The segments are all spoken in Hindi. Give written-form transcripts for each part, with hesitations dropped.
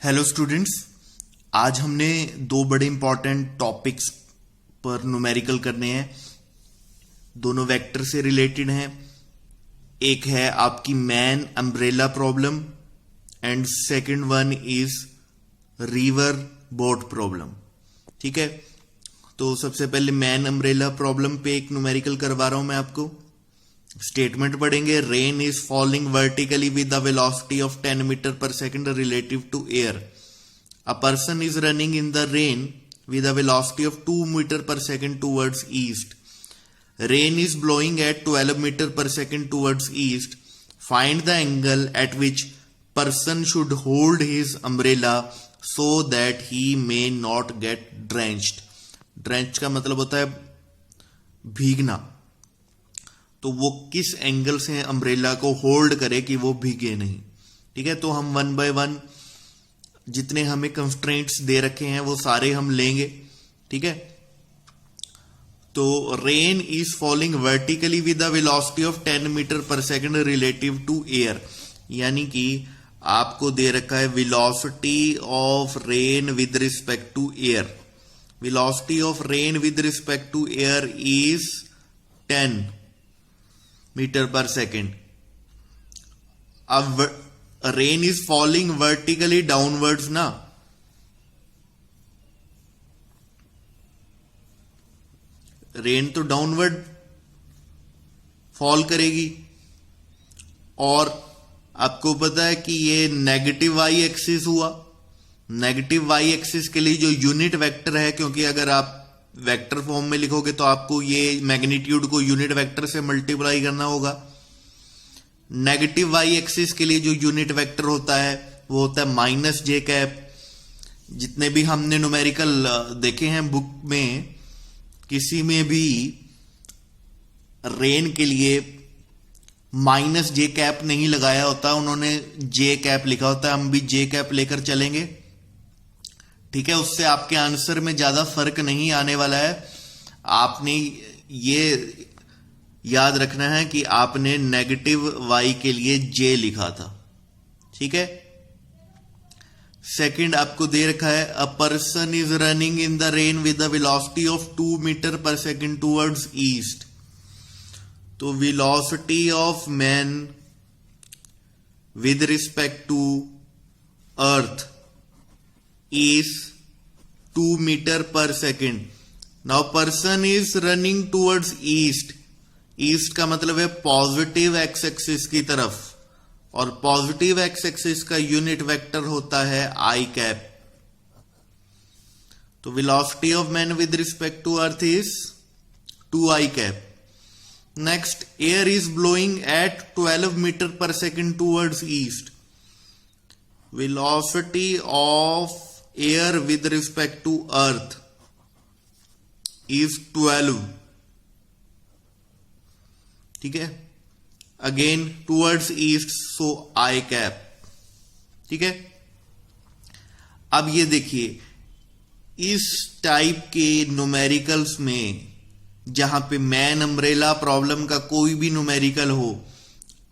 Hello students. आज हमने दो बड़े इंपॉर्टेंट टॉपिक्स पर न्यूमेरिकल करने हैं। दोनों वेक्टर से रिलेटेड हैं। एक है आपकी man umbrella problem and second one is river boat problem. ठीक है, तो सबसे पहले मैन अम्ब्रेला प्रॉब्लम पे एक न्यूमेरिकल करवा रहा हूं मैं आपको। स्टेटमेंट पढ़ेंगे। Rain is falling vertically with the velocity of 10 metre per second relative to air. A person is running in the rain with a velocity of 2 meter per second towards east. Rain is blowing at 12 meter per second towards east. Find the angle at which person should hold his umbrella so that he may not get drenched. Drenched का मतलब होता है भीगना। तो वो किस एंगल से अम्ब्रेला को होल्ड करे कि वो भीगे नहीं। ठीक है, तो हम वन बाय वन जितने हमें कंस्ट्रेंट्स दे रखे हैं वो सारे हम लेंगे। ठीक है, तो rain is falling vertically with the velocity of 10 metre per second relative to air, यानी कि आपको दे रखा है velocity of rain with respect to air. Velocity of rain with respect to air is 10 metre per second. अब rain is falling vertically downwards ना, रेन तो डाउनवर्ड फॉल करेगी। और आपको पता है कि ये नेगेटिव वाई एक्सिस हुआ। नेगेटिव वाई एक्सिस के लिए जो यूनिट वेक्टर है, क्योंकि अगर आप वेक्टर फॉर्म में लिखोगे तो आपको ये मैग्नीट्यूड को यूनिट वेक्टर से मल्टीप्लाई करना होगा। नेगेटिव वाई एक्सिस के लिए जो यूनिट वेक्टर होता है वो होता है माइनस जे कैप। जितने भी हमने न्यूमेरिकल देखे हैं बुक में, किसी में भी रेन के लिए माइनस जे कैप नहीं लगाया होता, उन्होंने जे कैप लिखा होता है। हम भी जे कैप लेकर चलेंगे। ठीक है, उससे आपके आंसर में ज्यादा फर्क नहीं आने वाला है। आपने ये याद रखना है कि आपने नेगेटिव वाई के लिए जे लिखा था। ठीक है, सेकंड आपको दे रखा है a person is running in the rain with the velocity of 2 metre per second towards east. तो velocity of man with respect to earth is 2 metre per second. Now person is running towards east. East का मतलब है पॉजिटिव एक्स एक्सिस की तरफ, और पॉजिटिव एक्स एक्सिस का यूनिट वेक्टर होता है आई कैप। तो velocity of man with respect to earth is 2 I cap. Next, air is blowing at 12 metre per second towards east. Velocity of air with respect to earth is 12। ठीक है, again towards east, so i cap. ठीक है, अब ये देखिए, इस टाइप के न्यूमेरिकल्स में जहां पे मैन अम्ब्रेला प्रॉब्लम का कोई भी न्यूमेरिकल हो,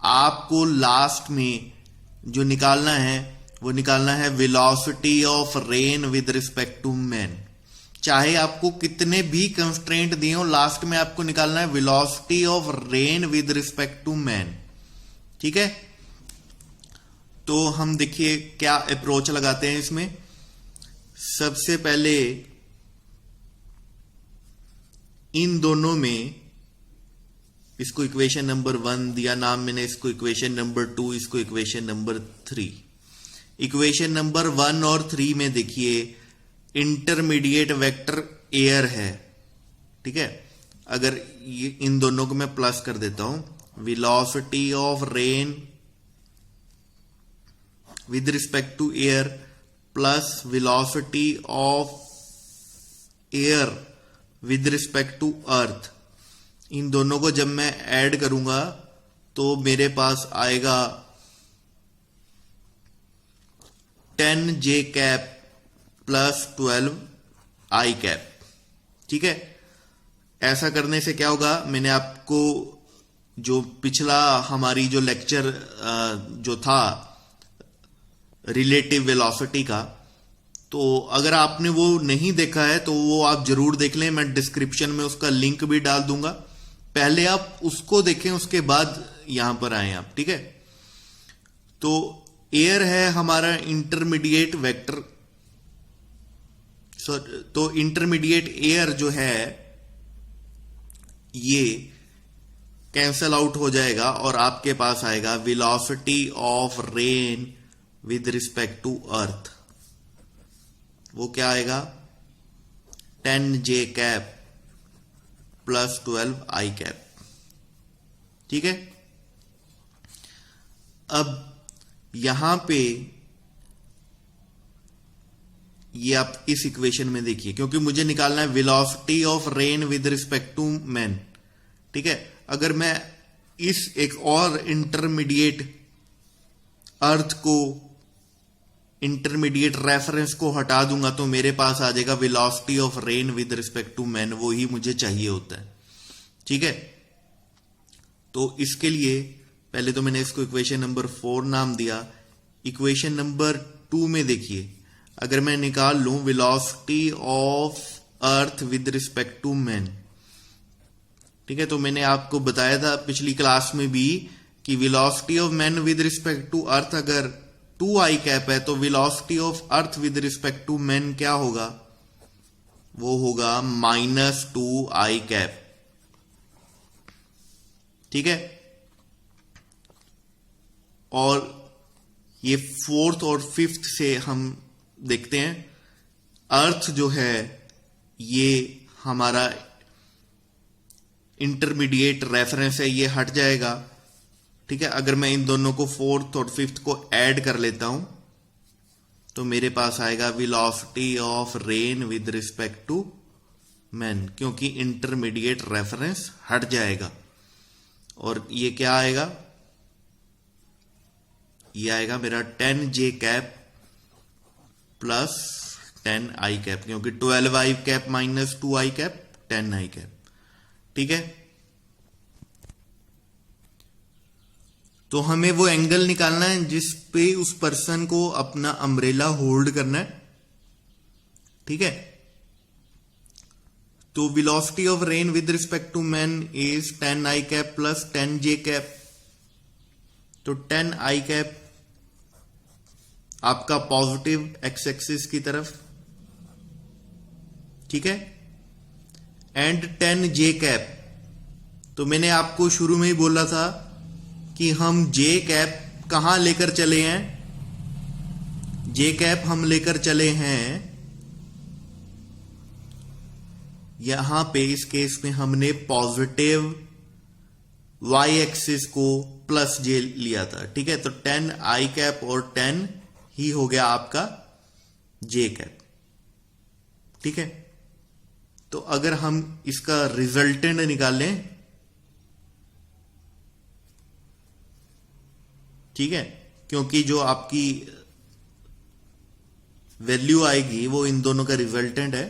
आपको लास्ट में जो निकालना है वो निकालना है velocity of rain with respect to man. चाहे आपको कितने भी कंस्ट्रेंट दिए हो, लास्ट में आपको निकालना है velocity of rain with respect to man. ठीक है, तो हम देखिए क्या अप्रोच लगाते हैं इसमें। सबसे पहले इन दोनों में, इसको इक्वेशन नंबर 1 दिया नाम मैंने, इसको इक्वेशन नंबर 2, इसको इक्वेशन नंबर 3। इक्वेशन नंबर 1 और 3 में देखिए इंटरमीडिएट वेक्टर एयर है। ठीक है, अगर ये इन दोनों को मैं प्लस कर देता हूं, velocity of rain with respect to air plus velocity of air with respect to earth, इन दोनों को जब मैं ऐड करूंगा तो मेरे पास आएगा 10 जे कैप प्लस 12 आई कैप। ठीक है, ऐसा करने से क्या होगा, मैंने आपको जो पिछला हमारी जो लेक्चर जो था रिलेटिव वेलोसिटी का। तो अगर आपने वो नहीं देखा है तो वो आप जरूर देख लें, मैं डिस्क्रिप्शन में उसका लिंक भी डाल दूंगा। पहले आप उसको देखें, उसके बाद यहां पर आए आप, ठीक है। तो एयर है हमारा इंटरमीडिएट वेक्टर, तो इंटरमीडिएट एयर जो है ये कैंसल आउट हो जाएगा और आपके पास आएगा velocity of rain with respect to earth. वो क्या आएगा, 10j cap plus 12i cap, ठीक है। अब यहां पे ये आप इस इक्वेशन में देखिए, क्योंकि मुझे निकालना है velocity of rain with respect to man, ठीक है। अगर मैं इस एक और इंटरमीडिएट अर्थ को, इंटरमीडिएट रेफरेंस को हटा दूंगा तो मेरे पास आ जाएगा velocity of rain with respect to man, वो ही मुझे चाहिए होता है, ठीक है। तो इसके लिए पहले तो मैंने इसको इक्वेशन नंबर 4 नाम दिया। इक्वेशन नंबर 2 में देखिए, अगर मैं निकाल लूं velocity of earth with respect to man, ठीक है, तो मैंने आपको बताया था पिछली क्लास में भी कि velocity of man with respect to earth अगर 2i कैप है तो velocity of earth with respect to man क्या होगा, वो होगा -2i कैप, ठीक है। और ये 4th और 5th से हम देखते हैं, अर्थ जो है ये हमारा इंटरमीडिएट रेफरेंस है, ये हट जाएगा, ठीक है। अगर मैं इन दोनों को 4th और 5th को ऐड कर लेता हूं तो मेरे पास आएगा velocity of rain with respect to man, क्योंकि इंटरमीडिएट रेफरेंस हट जाएगा। और ये क्या आएगा, ये आएगा मेरा 10j cap plus 10i cap, क्योंकि 12i cap minus 2i cap 10i cap, ठीक है। तो हमें वो एंगल निकालना है जिस पे उस पर्सन को अपना अम्ब्रेला होल्ड करना है, ठीक है। तो velocity of rain with respect to man is 10i cap plus 10j cap. तो 10i कैप आपका पॉजिटिव एक्स एक्सिस की तरफ, ठीक है, एंड 10j कैप। तो मैंने आपको शुरू में ही बोला था कि हम j कैप कहां लेकर चले हैं, j कैप हम लेकर चले हैं यहां पे, इस केस में हमने पॉजिटिव y एक्सिस को प्लस j लिया था, ठीक है। तो 10i कैप और 10 ही हो गया आपका j कैप, ठीक है। तो अगर हम इसका रिजल्टेंट निकालें, ठीक है, क्योंकि जो आपकी वैल्यू आएगी वो इन दोनों का रिजल्टेंट है।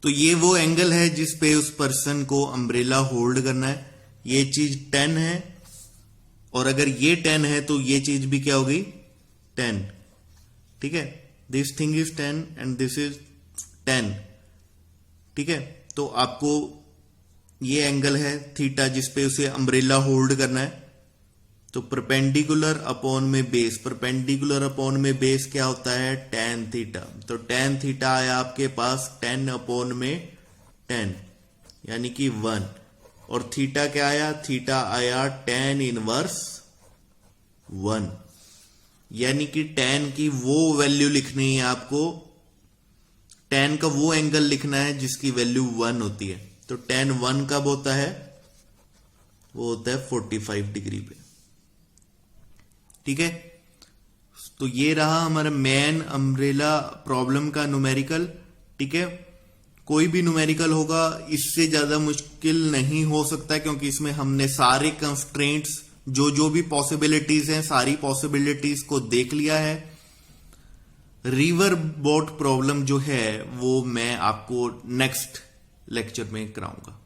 तो ये वो एंगल है जिस पे उस पर्सन को अम्ब्रेला होल्ड करना है। ये चीज 10 है और अगर ये 10 है तो ये चीज भी क्या होगी 10, ठीक है। This thing is 10 and this is 10, ठीक है। तो आपको ये एंगल है थीटा जिस पे उसे अम्ब्रेला होल्ड करना है। तो परपेंडिकुलर अपॉन में बेस, परपेंडिकुलर अपॉन में बेस क्या होता है tan थीटा। तो tan थीटा आया आपके पास 10 अपॉन में 10 यानी कि 1, और थीटा क्या आया, थीटा आया tan इनवर्स 1, यानी कि tan की वो वैल्यू लिखनी है आपको, tan का वो एंगल लिखना है जिसकी वैल्यू 1 होती है। तो tan 1 कब होता है, वो होता है 45 डिग्री पे, ठीक है। तो ये रहा हमारा मैन अम्ब्रेला प्रॉब्लम का न्यूमेरिकल, ठीक है। कोई भी न्यूमेरिकल होगा इससे ज्यादा मुश्किल नहीं हो सकता, क्योंकि इसमें हमने सारे कंस्ट्रेंट्स जो भी पॉसिबिलिटीज हैं सारी पॉसिबिलिटीज को देख लिया है। रिवर बोट प्रॉब्लम जो है वो मैं आपको नेक्स्ट लेक्चर में कराऊंगा।